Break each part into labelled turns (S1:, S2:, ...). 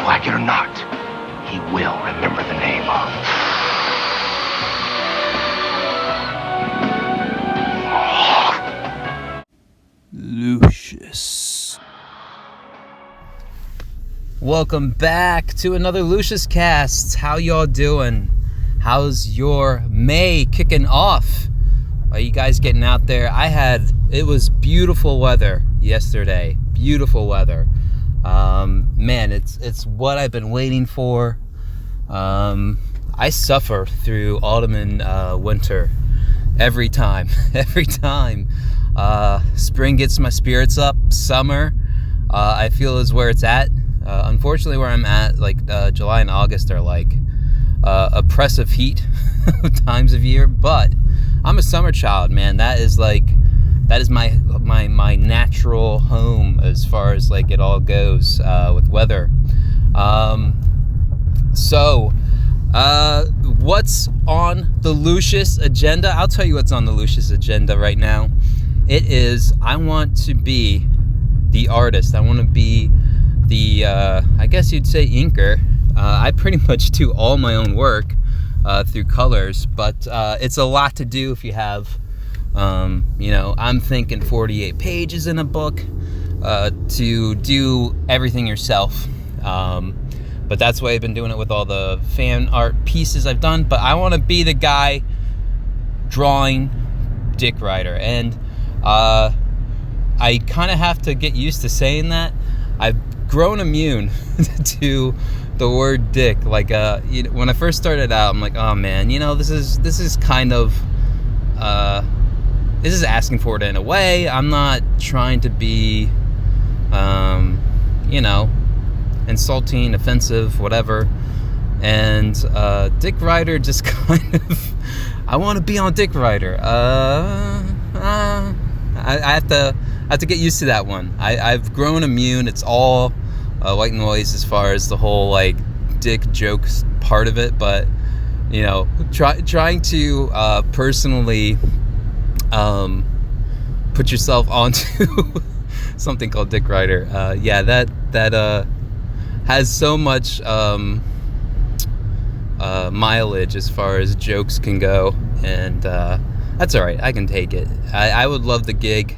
S1: like it or not, he will remember the name of
S2: Lucius. Welcome back to another Lucius cast. How y'all doing? How's your May kicking off? Are you guys getting out there? It was beautiful weather yesterday. Beautiful weather. Man, it's what I've been waiting for. I suffer through autumn and winter every time. Every time. Spring gets my spirits up. Summer, I feel, is where it's at. Unfortunately, where I'm at, July and August are oppressive heat times of year. But I'm a summer child, man. That is my natural home as far as it all goes with weather. So what's on the Lucius agenda? I'll tell you what's on the Lucius agenda right now. It is, I want to be the artist. I want to be the, I guess you'd say, inker. I pretty much do all my own work through colors, but it's a lot to do if you have, I'm thinking 48 pages in a book to do everything yourself. But that's why I've been doing it with all the fan art pieces I've done. But I want to be the guy drawing Dick Rider. And I kind of have to get used to saying that. I've grown immune to the word dick. When I first started out, I'm like, oh man, this is kind of this is asking for it in a way. I'm not trying to be insulting, offensive, whatever. And Dick Rider just kind of, I want to be on Dick Rider. I have to get used to that one. I've grown immune. It's all white noise as far as the whole dick jokes part of it. But trying to personally put yourself onto something called Dick Rider. That has so much mileage as far as jokes can go, and that's all right. I can take it. I would love the gig.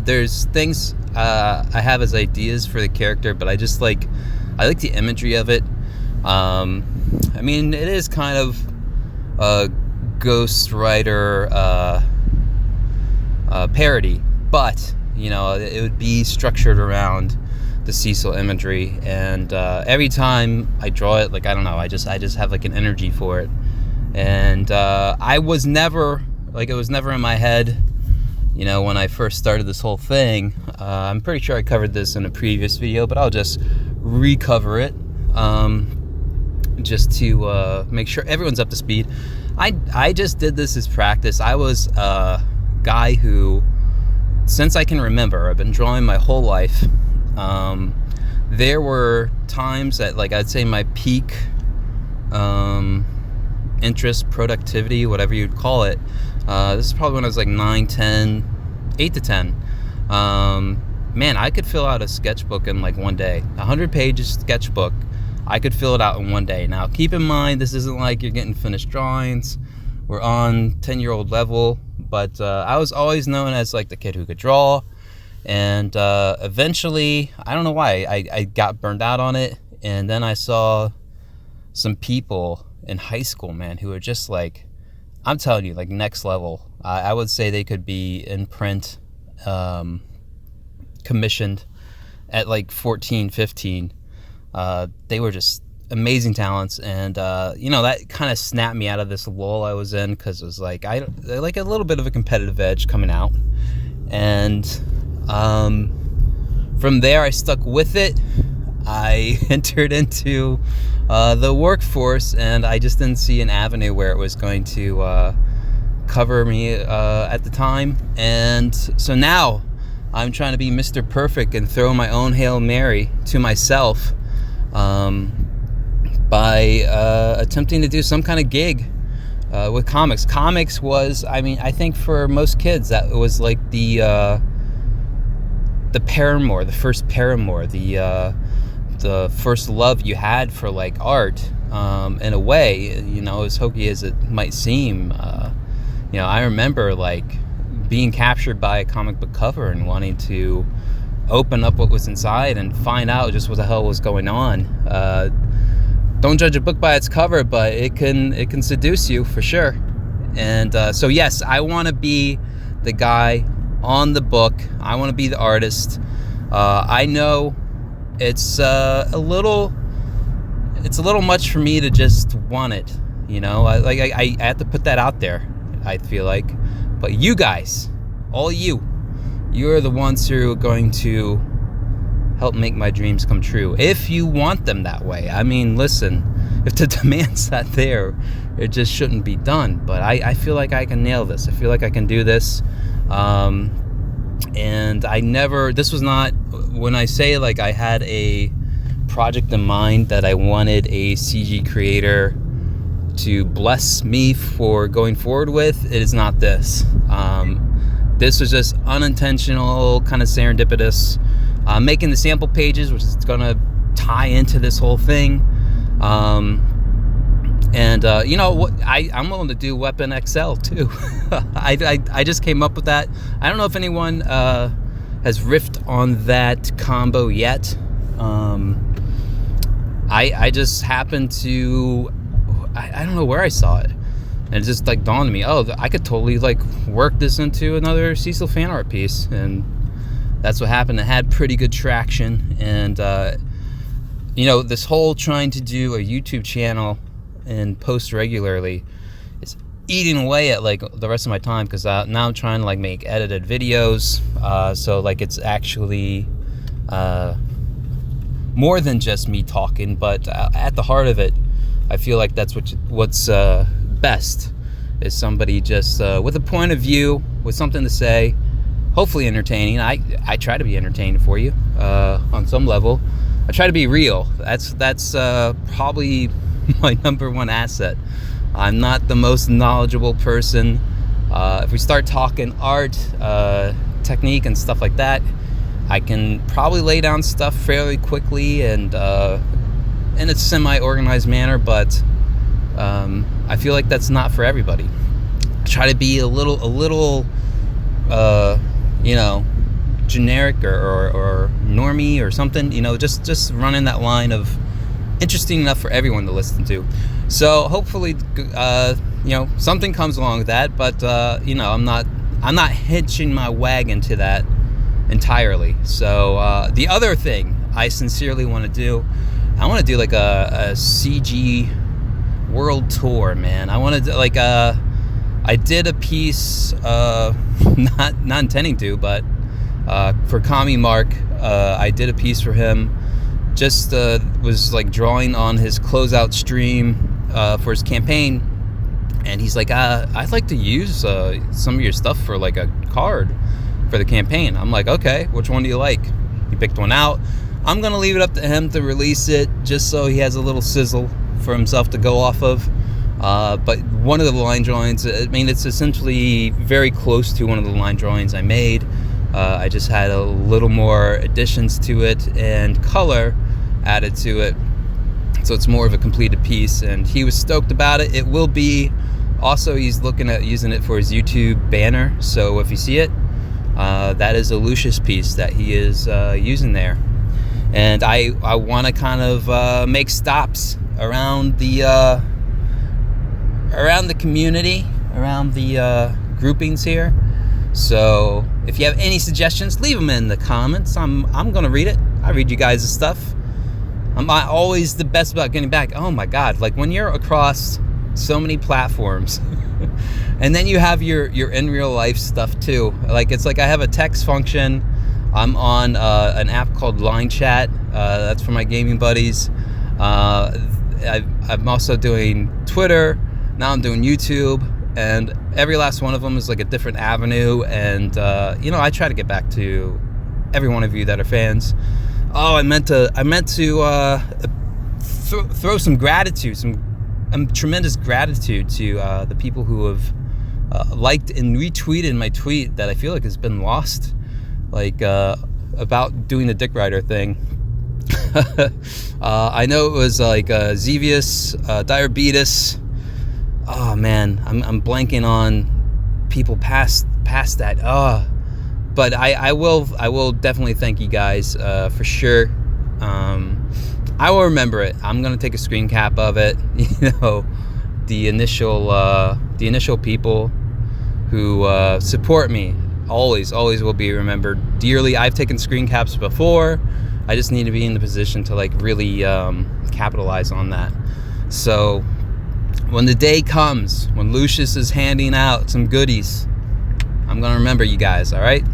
S2: There's things I have as ideas for the character, but I like the imagery of it. It is kind of a Ghost Rider parody, but it would be structured around the Cecil imagery, and every time I draw it, I don't know, I just have an energy for it. And I was never it was never in my head, when I first started this whole thing. I'm pretty sure I covered this in a previous video, but I'll just recover it just to make sure everyone's up to speed. I just did this as practice. I was a guy who, since I can remember, I've been drawing my whole life. There were times that I'd say my peak interest, productivity, whatever you'd call it, this is probably when I was 9, 10, 8 to 10. Man, I could fill out a sketchbook in one day. 100 pages sketchbook, I could fill it out in one day. Now keep in mind, this isn't you're getting finished drawings. We're on 10-year-old level, but I was always known as the kid who could draw. And eventually, I don't know why, I got burned out on it. And then I saw some people in high school, man, who are just I'm telling you, next level. I would say they could be in print, commissioned at 14, 15. They were just amazing talents. And, that kind of snapped me out of this lull I was in, because it was I like a little bit of a competitive edge coming out. And from there, I stuck with it. I entered into the workforce, and I just didn't see an avenue where it was going to cover me at the time. And so now I'm trying to be Mr. Perfect and throw my own Hail Mary to myself by attempting to do some kind of gig with comics. Comics was, I think for most kids, that was the Paramore, the first Paramore, the the first love you had for like art, in a way, you know, as hokey as it might seem. You know, I remember like being captured by a comic book cover and wanting to open up what was inside and find out just what the hell was going on. Don't judge a book by its cover, but it can seduce you for sure. And so yes, I want to be the guy on the book. I want to be the artist. I know it's a little much for me to just want it, you know. I have to put that out there, I feel like. But you guys, all you're the ones who are going to help make my dreams come true, if you want them that way. I mean, listen, if the demand's not there, it just shouldn't be done. But I feel like I can nail this. I feel like I can do this. And this was not, when I say like I had a project in mind that I wanted a CG creator to bless me for going forward with, it is not this. This was just unintentional, kind of serendipitous. Making the sample pages, which is gonna tie into this whole thing. You know what? I'm willing to do Weapon XL too. I just came up with that. I don't know if anyone has riffed on that combo yet. I just happened to, I don't know where I saw it, and it just like dawned on me, oh, I could totally like work this into another Cecil fan art piece, and that's what happened. It had pretty good traction, and you know, this whole trying to do a YouTube channel and post regularly is eating away at like the rest of my time, because now I'm trying to like make edited videos, so like it's actually more than just me talking. But at the heart of it, I feel like that's what's best, is somebody just with a point of view, with something to say, hopefully entertaining. I try to be entertaining for you on some level. I try to be real. That's probably my number one asset. I'm not the most knowledgeable person. If we start talking art, technique and stuff like that, I can probably lay down stuff fairly quickly and in a semi-organized manner, but I feel like that's not for everybody. I try to be a little you know, generic or normie or something, you know, just running that line of interesting enough for everyone to listen to. So hopefully, you know, something comes along with that. But you know, I'm not hitching my wagon to that entirely. So the other thing I sincerely want to do, I want to do like a CG world tour, man. I want to do like I did a piece, not intending to, but for Kami Mark, I did a piece for him. Just was like drawing on his closeout stream for his campaign, and he's like, I'd like to use some of your stuff for like a card for the campaign. I'm like, okay, which one do you like? He picked one out. I'm gonna leave it up to him to release it, just so he has a little sizzle for himself to go off of. But one of the line drawings, I mean, it's essentially very close to one of the line drawings I made. I just had a little more additions to it and color added to it, so it's more of a completed piece, and he was stoked about it. It will be, also he's looking at using it for his YouTube banner, so if you see it, that is a Lucius piece that he is using there. And I want to kind of make stops around the community, around the groupings here. So if you have any suggestions, leave them in the comments. I'm gonna read it. I read you guys' stuff. I'm not always the best about getting back. Oh my God, like when you're across so many platforms and then you have your in real life stuff too. Like it's like I have a text function. I'm on an app called Line Chat. That's for my gaming buddies. I'm also doing Twitter. Now I'm doing YouTube, and every last one of them is like a different avenue. And you know, I try to get back to every one of you that are fans. Oh, I meant to throw some gratitude, some tremendous gratitude to the people who have liked and retweeted my tweet that I feel like has been lost, like about doing the Dick Rider thing. I know it was like Xevious, Diabetes. Oh man, I'm blanking on people past that. But I will definitely thank you guys for sure. I will remember it. I'm gonna take a screen cap of it. You know, the initial people who support me always will be remembered dearly. I've taken screen caps before. I just need to be in the position to like really capitalize on that. So when the day comes when Lucius is handing out some goodies, I'm gonna remember you guys. All right.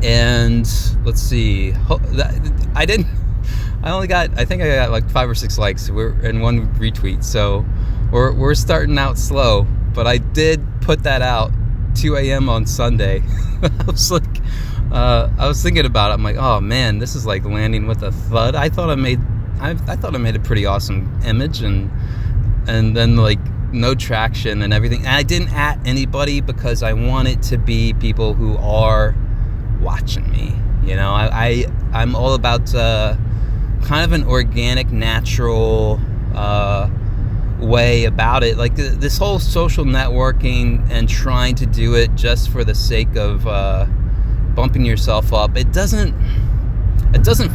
S2: And let's see. I think I got like 5 or 6 likes and 1 retweet. So we're starting out slow. But I did put that out 2 a.m. on Sunday. I was thinking about it. I'm like, oh man, this is like landing with a thud. I thought I made a pretty awesome image, and then like no traction and everything. And I didn't at anybody because I want it to be people who are watching me. You know, I'm all about kind of an organic, natural way about it. Like this whole social networking and trying to do it just for the sake of bumping yourself up. It doesn't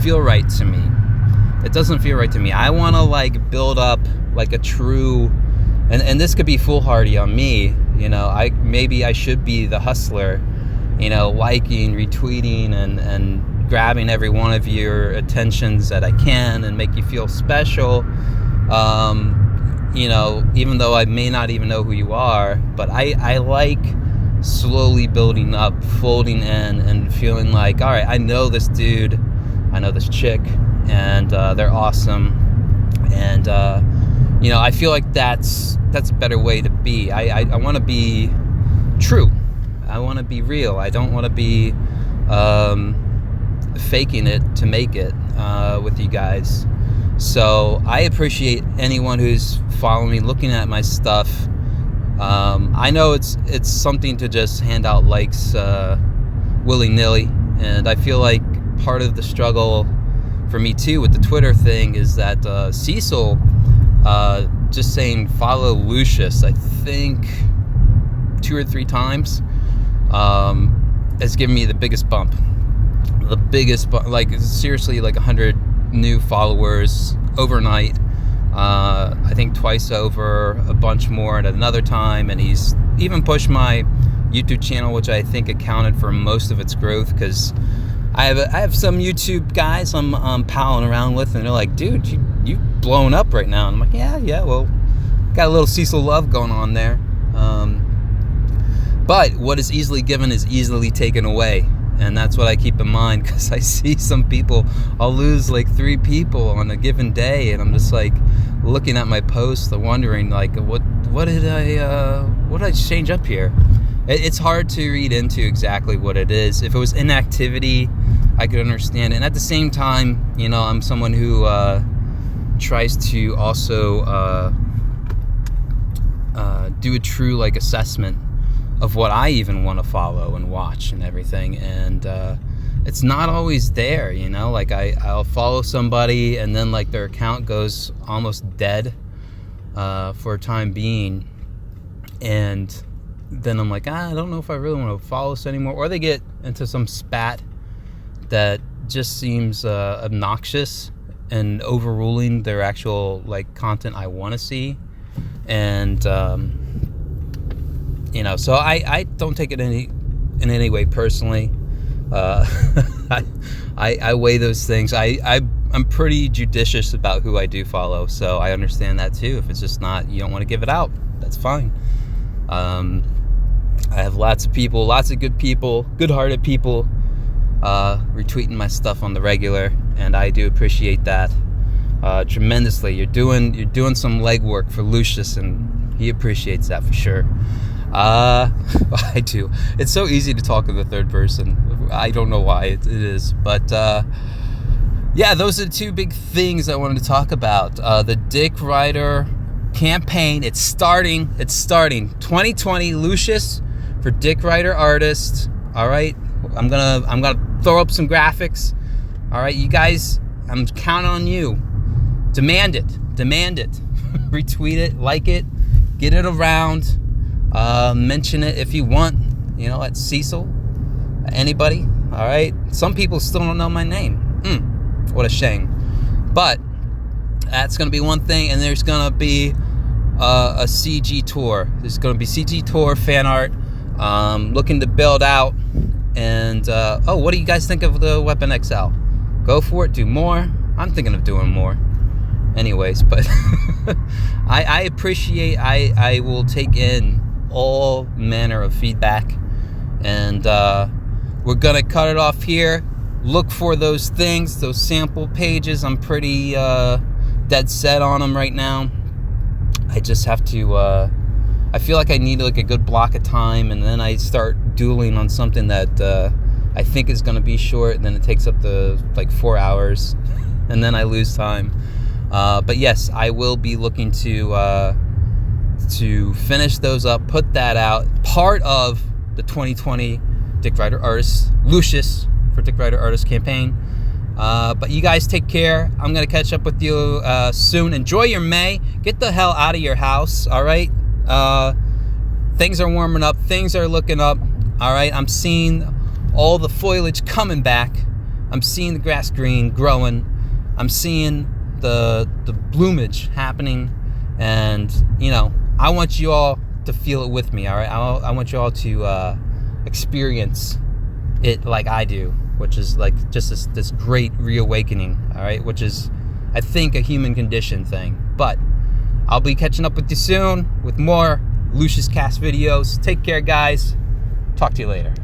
S2: feel right to me. It doesn't feel right to me. I want to like build up like a true, and this could be foolhardy on me. You know, maybe I should be the hustler. You know, liking, retweeting, and grabbing every one of your attentions that I can and make you feel special. You know, even though I may not even know who you are, but I like slowly building up, folding in, and feeling like, all right, I know this dude, I know this chick, and they're awesome, and you know, I feel like that's a better way to be. I want to be true. I want to be real. I don't want to be faking it to make it with you guys. So I appreciate anyone who's following me, looking at my stuff. I know it's something to just hand out likes willy-nilly, and I feel like part of the struggle for me too with the Twitter thing is that Cecil just saying follow Lucius, I think 2 or 3 times, has given me the biggest bump. Like seriously, like 100 new followers overnight. I think twice over, a bunch more at another time, and he's even pushed my YouTube channel, which I think accounted for most of its growth, because I have some YouTube guys I'm palling around with, and they're like, dude, you blowing up right now. And I'm like, yeah, well, got a little Cecil love going on there. But what is easily given is easily taken away. And that's what I keep in mind, because I see some people, I'll lose like 3 people on a given day, and I'm just like looking at my posts, wondering like, what did I change up here? It's hard to read into exactly what it is. If it was inactivity, I could understand it. And at the same time, you know, I'm someone who tries to also do a true like assessment of what I even want to follow and watch and everything, and it's not always there, you know. Like I'll follow somebody, and then like their account goes almost dead for a time being, and then I'm like, I don't know if I really want to follow this anymore, or they get into some spat that just seems obnoxious and overruling their actual like content I want to see, and you know, so I don't take it in any way personally. I weigh those things. I'm pretty judicious about who I do follow, so I understand that too. If it's just not, you don't want to give it out, that's fine. I have lots of people, lots of good people, good-hearted people retweeting my stuff on the regular, and I do appreciate that tremendously. You're doing some legwork for Lucius, and he appreciates that for sure. I do. It's so easy to talk in the third person. I don't know why it is, but yeah, those are the 2 big things I wanted to talk about. The Dick Rider campaign. It's starting. 2020 Lucius for Dick Rider artist. All right, I'm gonna throw up some graphics. All right, you guys, I'm counting on you. Demand it. Retweet it, like it, get it around, mention it if you want, at Cecil, anybody. All right, some people still don't know my name. What a shame. But that's gonna be one thing, and there's gonna be a CG tour. There's gonna be CG tour fan art, looking to build out. And what do you guys think of the Weapon XL? Go for it, do more. I'm thinking of doing more. Anyways, but I appreciate, I will take in all manner of feedback, and we're gonna cut it off here. Look for those things, those sample pages. I'm pretty dead set on them right now. I just have to I feel like I need like a good block of time, and then I start dueling on something that I think is gonna be short, and then it takes up to like 4 hours, and then I lose time. But yes, I will be looking to finish those up, put that out. Part of the 2020 Dick Rider Artists, Lucius for Dick Rider Artists campaign. But you guys take care. I'm going to catch up with you soon. Enjoy your May. Get the hell out of your house, all right? Things are warming up. Things are looking up, all right? I'm seeing all the foliage coming back. I'm seeing the grass green growing. I'm seeing the bloomage happening, and I want you all to feel it with me, all right? I want you all to experience it like I do, which is like just this great reawakening, all right? Which is, I think, a human condition thing. But I'll be catching up with you soon with more Lucius Cast videos. Take care, guys. Talk to you later.